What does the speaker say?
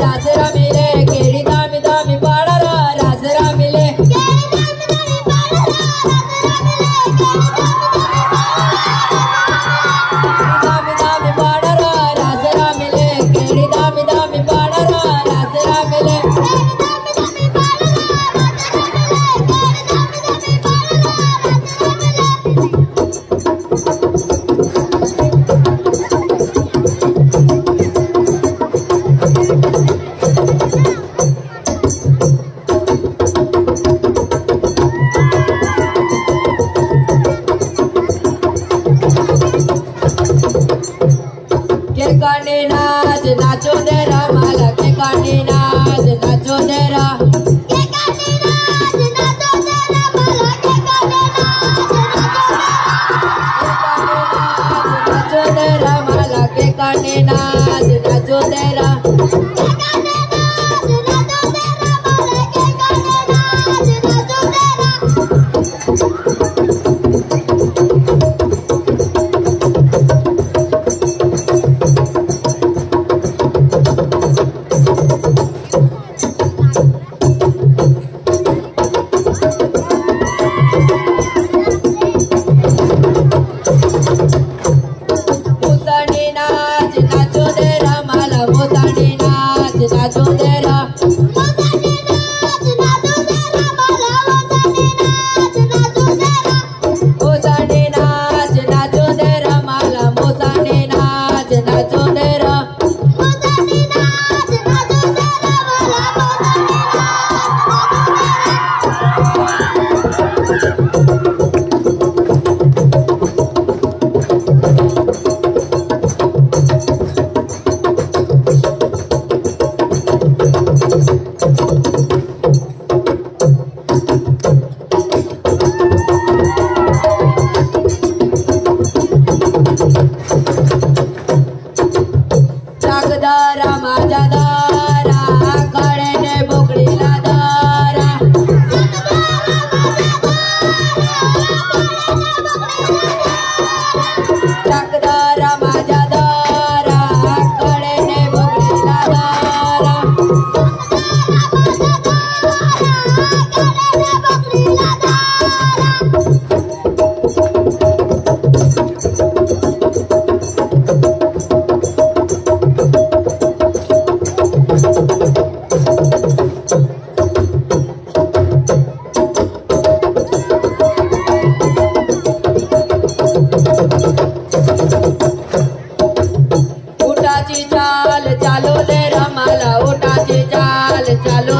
रास रमिले केडी दामी दामी पाडा रास रमिले दामी दामी पाडा रास रमिले केडी दामी दामी पाडा रास रमिले के कांडे नाच नाचो देरा माला के कांडे नाच नाचो देरा के कांडे नाच नाचो देरा माला के कांडे नाच नाचो देरा माला के कांडे नाच नाचो देरा नाचो देरा मोसाने नाच नाचो देरा माला मोसाने नाच नाचो देरा दारा माझा दारा कडेने बोकडीला दारा दारा माझा दारा कडेने बोकडीला दारा उठाची चाल चालो दे रमाला उठाची चाल चालो